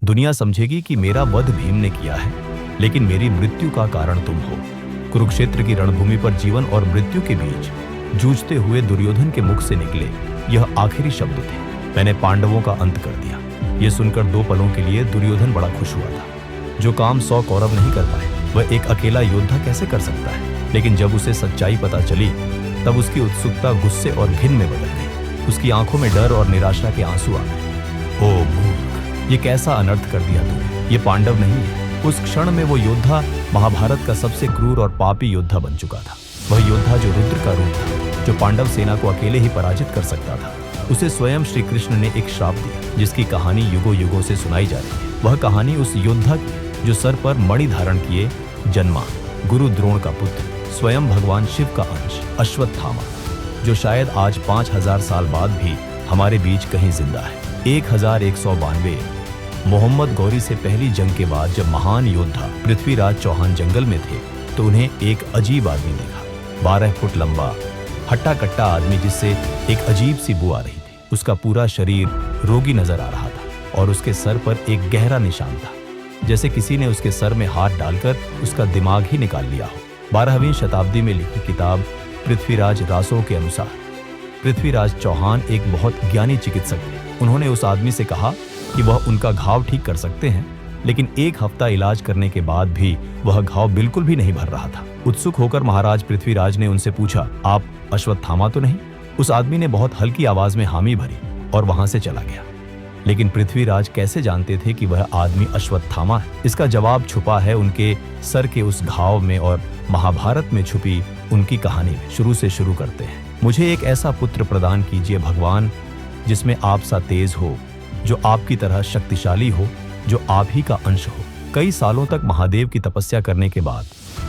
दुनिया समझेगी कि मेरा वध भीम ने किया है, लेकिन मेरी मृत्यु का कारण तुम हो। कुरुक्षेत्र की रणभूमि पर जीवन और मृत्यु के बीच जूझते हुए दुर्योधन के मुख से निकले यह आखिरी शब्द थे, मैंने पांडवों का अंत कर दिया। यह सुनकर 2 पलों के लिए दुर्योधन बड़ा खुश हुआ था। जो काम 100 कौरव नहीं कर पाए, वह एक अकेला योद्धा कैसे कर सकता है। लेकिन जब उसे सच्चाई पता चली, तब उसकी उत्सुकता गुस्से और घिन में बदल गई। उसकी आंखों में डर और निराशा के आंसू आ गए। ओ मूर्ख, ये कैसा अनर्थ कर दिया तूने। ये पांडव नहीं है। उस क्षण में वो योद्धा महाभारत का सबसे क्रूर और पापी योद्धा बन चुका था। वह योद्धा जो रुद्र का रूप था, जो पांडव सेना को अकेले ही पराजित कर सकता था। उसे स्वयं श्री कृष्ण ने एक श्राप दिया, जिसकी कहानी युगों युगों से सुनाई जा रही है। वह कहानी उस योद्धा की जो सर पर मणि धारण किए जन्मा, गुरु द्रोण का पुत्र, स्वयं भगवान शिव का अंश अश्वत्थामा, जो शायद आज 5000 साल बाद भी हमारे बीच कहीं जिंदा है। 1192 मोहम्मद गौरी से पहली जंग के बाद जब महान योद्धा पृथ्वीराज चौहान जंगल में थे, तो उन्हें एक अजीब आदमी देखा। 12 फुट लंबा हट्टा कट्टा आदमी, जिससे एक अजीब सी बू आ रही थी। उसका पूरा शरीर रोगी नजर आ रहा था और उसके सर पर एक गहरा निशान था, जैसे किसी ने उसके सर में हाथ डालकर उसका दिमाग ही निकाल लिया हो। 12वीं शताब्दी में लिखी किताब पृथ्वीराज रासो के अनुसार पृथ्वीराज चौहान एक बहुत ज्ञानी चिकित्सक थे। उन्होंने उस आदमी से कहा कि वह उनका घाव ठीक कर सकते हैं, लेकिन 1 हफ्ता इलाज करने के बाद भी वह घाव बिल्कुल भी नहीं भर रहा था। उत्सुक होकर महाराज पृथ्वीराज ने उनसे पूछा, आप अश्वत्थामा तो नहीं? उस आदमी ने बहुत हल्की आवाज में हामी भरी और वहां से चला गया। लेकिन पृथ्वीराज कैसे जानते थे कि वह आदमी अश्वत्थामा है? इसका जवाब छुपा है उनके सर के उस घाव में और महाभारत में छुपी उनकी कहानी में। शुरू से शुरू करते हैं। मुझे एक ऐसा पुत्र प्रदान कीजिए भगवान, जिसमें आप सा तेज हो, जो आपकी तरह शक्तिशाली हो, जो आप ही का अंश हो। कई सालों तक महादेव की तपस्या करने के बाद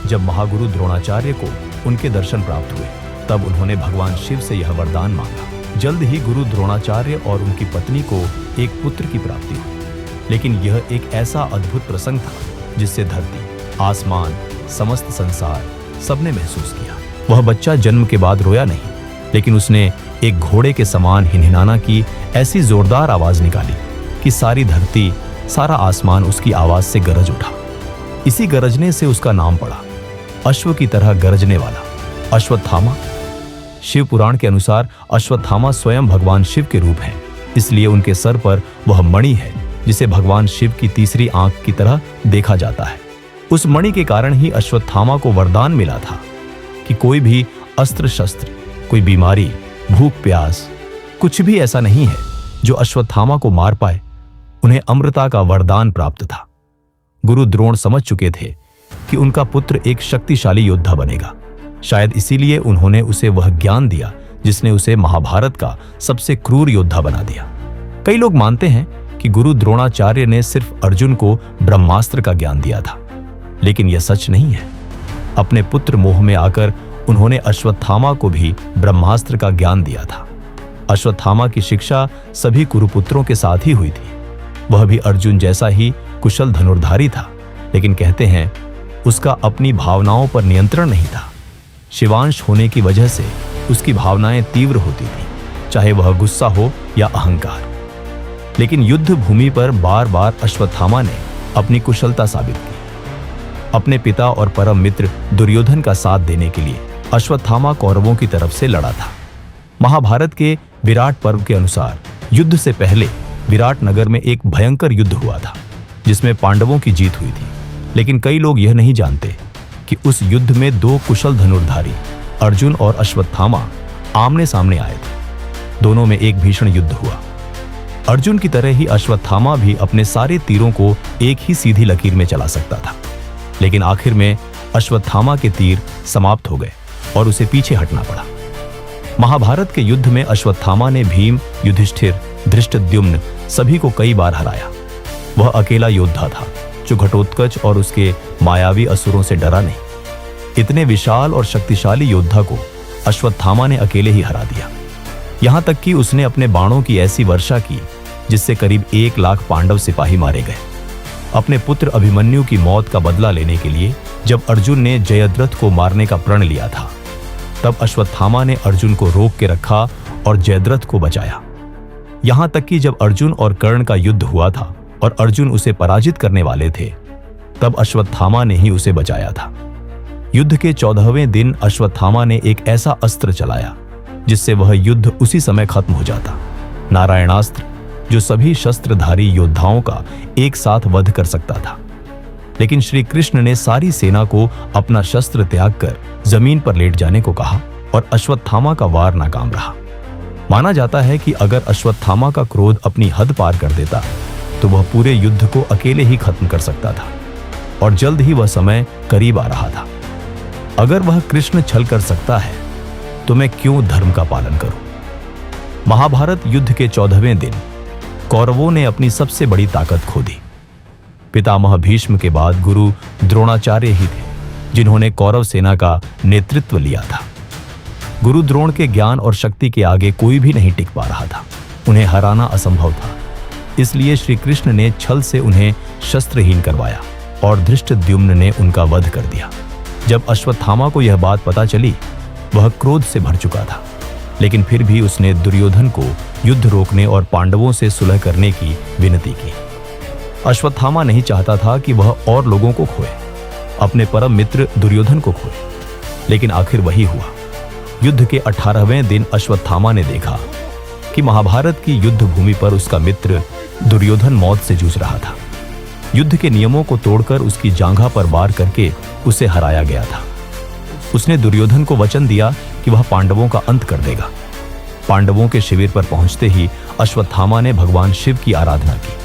जब महागुरु द्रोणाचार्य को उनके दर्शन प्राप्त हुए, तब उन्होंने भगवान शिव से यह वरदान मांगा। जल्द ही गुरु द्रोणाचार्य और उनकी पत्नी को एक पुत्र की प्राप्ति हुई। लेकिन यह एक ऐसा अद्भुत प्रसंग था जिससे धरती, आसमान, समस्त संसार सबने महसूस किया। वह बच्चा जन्म के बाद रोया नहीं, लेकिन उसने एक घोड़े के समान हिनहिनाना की ऐसी जोरदार आवाज निकाली कि सारी धरती, सारा आसमान उसकी आवाज से गरज उठा। इसी गरजने से उसका नाम पड़ा, अश्व की तरह गरजने वाला, अश्वत्थामा। शिव पुराण के अनुसार अश्वत्थामा स्वयं भगवान शिव के रूप हैं, इसलिए उनके सर पर वह मणि है, जिसे भगवान शिव की तीसरी आंख की तरह देखा जाता है। उस मणि के कारण ही अश्वत्थामा को वरदान मिला था कि कोई भी अस्त्र शस्त्र, कोई बीमारी, भूख प्यास, कुछ भी ऐसा नहीं है जो अश्वत्थामा को मार पाए। उन्हें अमृता का वरदान प्राप्त था। गुरु द्रोण समझ चुके थे कि उनका पुत्र एक शक्तिशाली योद्धा बनेगा। शायद इसीलिए उन्होंने उसे वह ज्ञान दिया जिसने उसे महाभारत का सबसे क्रूर योद्धा बना दिया। कई लोग मानते हैं कि गुरु द्रोणाचार्य ने सिर्फ अर्जुन को ब्रह्मास्त्र का ज्ञान दिया था, लेकिन यह सच नहीं है। अपने पुत्र मोह में आकर उन्होंने अश्वत्थामा को भी ब्रह्मास्त्र का ज्ञान दिया था। अश्वत्थामा की शिक्षा सभी कुरुपुत्रों के साथ ही हुई थी। वह भी अर्जुन जैसा ही कुशल धनुर्धारी था, लेकिन कहते हैं उसका अपनी भावनाओं पर नियंत्रण नहीं था। शिवांश होने की वजह से उसकी भावनाएं तीव्र होती थी, चाहे वह गुस्सा हो या अहंकार। लेकिन युद्ध भूमि पर बार बार अश्वत्थामा ने अपनी कुशलता साबित की। अपने पिता और परम मित्र दुर्योधन का साथ देने के लिए अश्वत्थामा कौरवों की तरफ से लड़ा था। महाभारत के विराट पर्व के अनुसार युद्ध से पहले विराट नगर में एक भयंकर युद्ध हुआ था, जिसमें पांडवों की जीत हुई थी। लेकिन कई लोग यह नहीं जानते कि उस युद्ध में 2 कुशल धनुर्धारी अर्जुन और अश्वत्थामा आमने सामने आए थे। दोनों में एक भीषण युद्ध हुआ। अर्जुन की तरह ही अश्वत्थामा भी अपने सारे तीरों को एक ही सीधी लकीर में चला सकता था, लेकिन आखिर में अश्वत्थामा के तीर समाप्त हो गए और उसे पीछे हटना पड़ा। महाभारत के युद्ध में अश्वत्थामा ने भीम, युधिष्ठिर, धृष्टद्युम्न सभी को कई बार हराया। वह अकेला योद्धा था जो घटोत्कच और उसके मायावी असुरों से डरा नहीं। इतने विशाल और शक्तिशाली योद्धा को अश्वत्थामा ने अकेले ही हरा दिया। यहां तक कि उसने अपने बाणों की ऐसी वर्षा की जिससे करीब 1 लाख पांडव सिपाही मारे गए। अपने पुत्र अभिमन्यु की मौत का बदला लेने के लिए जब अर्जुन ने जयद्रथ को मारने का प्रण लिया था, तब अश्वत्थामा ने अर्जुन को रोक के रखा और जयद्रथ को बचाया। यहां तक कि जब अर्जुन और कर्ण का युद्ध हुआ था, और अर्जुन उसे पराजित करने वाले थे, तब अश्वत्थामा ने ही उसे बचाया था। युद्ध के 14वें दिन अश्वत्थामा ने एक ऐसा अस्त्र चलाया जिससे वह युद्ध उसी समय खत्म हो जाता। नारायणास्त्र, जो सभी शस्त्रधारी योद्धाओं का एक साथ वध कर सकता था। लेकिन श्री कृष्ण ने सारी सेना को अपना शस्त्र त्याग कर जमीन पर लेट जाने को कहा और अश्वत्थामा का वार नाकाम रहा। माना जाता है कि अगर अश्वत्थामा का क्रोध अपनी हद पार कर देता तो वह पूरे युद्ध को अकेले ही खत्म कर सकता था, और जल्द ही वह समय करीब आ रहा था। अगर वह कृष्ण छल कर सकता है तो मैं क्यों धर्म का पालन करूं? महाभारत युद्ध के 14वें दिन कौरवों ने अपनी सबसे बड़ी ताकत खो दी। पितामह भीष्म के बाद गुरु द्रोणाचार्य ही थे जिन्होंने कौरव सेना का नेतृत्व लिया था। गुरु द्रोण के ज्ञान और शक्ति के आगे कोई भी नहीं टिक पा रहा था। उन्हें हराना असंभव था। इसलिए श्री कृष्ण ने छल से उन्हें शस्त्रहीन करवाया और धृष्टद्युम्न ने उनका वध कर दिया। जब अश्वत्थामा को यह बात पता चली, वह क्रोध से भर चुका था, लेकिन फिर भी उसने दुर्योधन को युद्ध रोकने और पांडवों से सुलह करने की विनती की। अश्वत्थामा नहीं चाहता था कि वह और लोगों को खोए, अपने परम मित्र दुर्योधन को खोए, लेकिन आखिर वही हुआ। युद्ध के 18वें दिन अश्वत्थामा ने देखा कि महाभारत की युद्ध भूमि पर उसका मित्र दुर्योधन मौत से जूझ रहा था। युद्ध के नियमों को तोड़कर उसकी जांघा पर वार करके उसे हराया गया था। उसने दुर्योधन को वचन दिया कि वह पांडवों का अंत कर देगा। पांडवों के शिविर पर पहुंचते ही अश्वत्थामा ने भगवान शिव की आराधना की।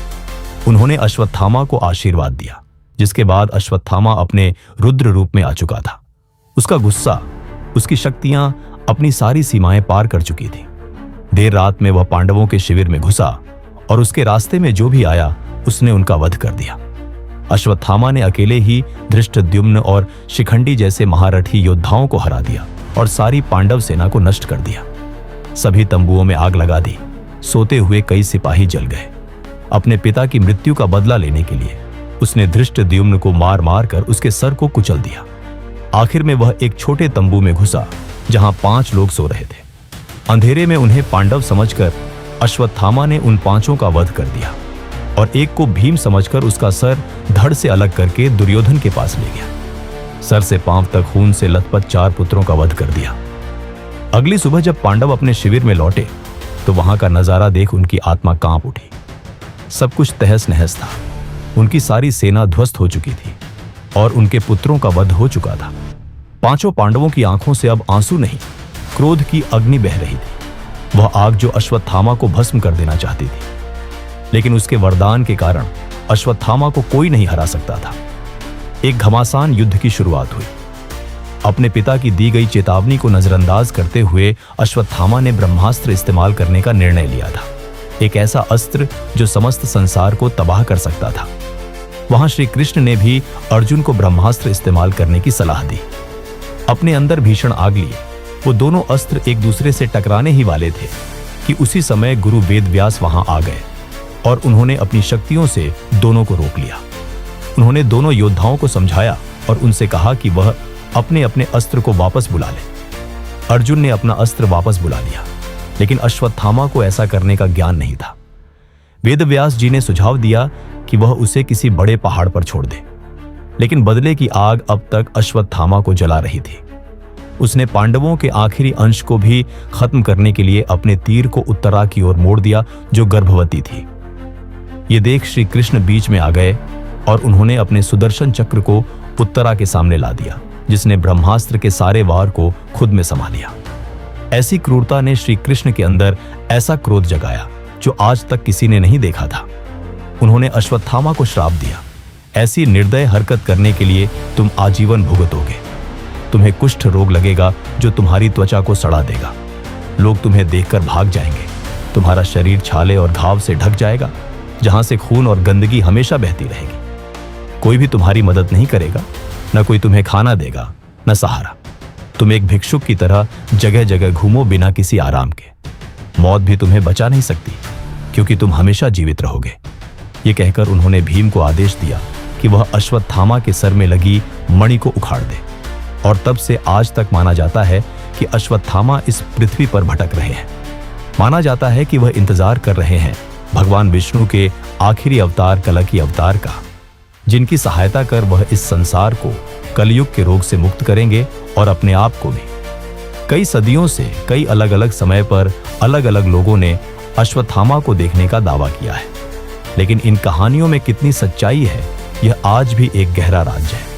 उन्होंने अश्वत्थामा को आशीर्वाद दिया, जिसके बाद अश्वत्थामा अपने रुद्र रूप में आ चुका था। उसका गुस्सा, उसकी शक्तियां अपनी सारी सीमाएं पार कर चुकी थी। देर रात में वह पांडवों के शिविर में घुसा और उसके रास्ते में जो भी आया उसने उनका वध कर दिया। अश्वत्थामा ने अकेले ही धृष्टद्युम्न और शिखंडी जैसे महारथी योद्धाओं को हरा दिया और सारी पांडव सेना को नष्ट कर दिया। सभी तंबुओं में आग लगा दी। सोते हुए कई सिपाही जल गए। अपने पिता की मृत्यु का बदला लेने के लिए उसने धृष्टद्युम्न को मार मार कर उसके सर को कुचल दिया। आखिर में वह एक छोटे तंबू में घुसा जहां 5 लोग सो रहे थे। अंधेरे में उन्हें पांडव समझकर अश्वत्थामा ने उन 5 का वध कर दिया और एक को भीम समझकर उसका सर धड़ से अलग करके दुर्योधन के पास ले गया। सर से पांव तक खून से लथपथ 4 पुत्रों का वध कर दिया। अगली सुबह जब पांडव अपने शिविर में लौटे तो वहां का नजारा देख उनकी आत्मा कांप उठी। सब कुछ तहस नहस था। उनकी सारी सेना ध्वस्त हो चुकी थी और उनके पुत्रों का वध हो चुका था। 5 पांडवों की आंखों से अब आंसू नहीं, क्रोध की अग्नि बह रही थी। वह आग जो अश्वत्थामा को भस्म कर देना चाहती थी, लेकिन उसके वरदान के कारण अश्वत्थामा को कोई नहीं हरा सकता था। एक घमासान युद्ध की शुरुआत हुई। अपने पिता की दी गई चेतावनी को नजरअंदाज करते हुए अश्वत्थामा ने ब्रह्मास्त्र इस्तेमाल करने का निर्णय लिया था। एक ऐसा अस्त्र जो समस्त संसार को तबाह कर सकता था। वहां श्री कृष्ण ने भी अर्जुन को ब्रह्मास्त्र इस्तेमाल करने की सलाह दी। अपने अंदर भीषण आग लिए वो दोनों अस्त्र एक दूसरे से टकराने ही वाले थे कि उसी समय गुरु वेदव्यास वहां आ गए और उन्होंने अपनी शक्तियों से दोनों को रोक लिया। उन्होंने दोनों योद्धाओं को समझाया और उनसे कहा कि वह अपने अपने अस्त्र को वापस बुला ले। अर्जुन ने अपना अस्त्र वापस बुला लिया, लेकिन अश्वत्थामा को ऐसा करने का ज्ञान नहीं था। वेदव्यास जी ने सुझाव दिया कि वह उसे किसी बड़े पहाड़ पर छोड़ दे, लेकिन बदले की आग अब तक अश्वत्थामा को जला रही थी। उसने पांडवों के आखिरी अंश को भी खत्म करने के लिए अपने तीर को उत्तरा की ओर मोड़ दिया, जो गर्भवती थी। ये देख श्री कृष्ण बीच में आ गए और उन्होंने अपने सुदर्शन चक्र को उत्तरा के सामने ला दिया, जिसने ब्रह्मास्त्र के सारे वार को खुद में समा लिया। ऐसी क्रूरता ने श्री कृष्ण के अंदर ऐसा क्रोध जगाया जो आज तक किसी ने नहीं देखा था। उन्होंने अश्वत्थामा को श्राप दिया, ऐसी निर्दय हरकत करने के लिए तुम आजीवन भुगतोगे। तुम्हें कुष्ठ रोग लगेगा जो तुम्हारी त्वचा को सड़ा देगा। लोग तुम्हें देखकर भाग जाएंगे। तुम्हारा शरीर छाले और घाव से ढक जाएगा, जहां से खून और गंदगी हमेशा बहती रहेगी। कोई भी तुम्हारी मदद नहीं करेगा, न कोई तुम्हें खाना देगा, न सहारा। तुम एक भिक्षुक की तरह जगह जगह घूमो बिना किसी आराम के। मौत भी तुम्हें बचा नहीं सकती, क्योंकि तुम हमेशा जीवित रहोगे। ये कहकर उन्होंने भीम को आदेश दिया कि वह अश्वत्थामा के सर में लगी मणि को उखाड़ दे। और तब से आज तक माना जाता है कि अश्वत्थामा इस पृथ्वी पर भटक रहे हैं। माना जाता है कि वह इंतजार कर रहे हैं भगवान विष्णु के आखिरी अवतार कल्कि अवतार का, जिनकी सहायता कर वह इस संसार को कलयुग के रोग से मुक्त करेंगे और अपने आप को भी। कई सदियों से कई अलग अलग समय पर अलग अलग लोगों ने अश्वत्थामा को देखने का दावा किया है, लेकिन इन कहानियों में कितनी सच्चाई है, यह आज भी एक गहरा राज है।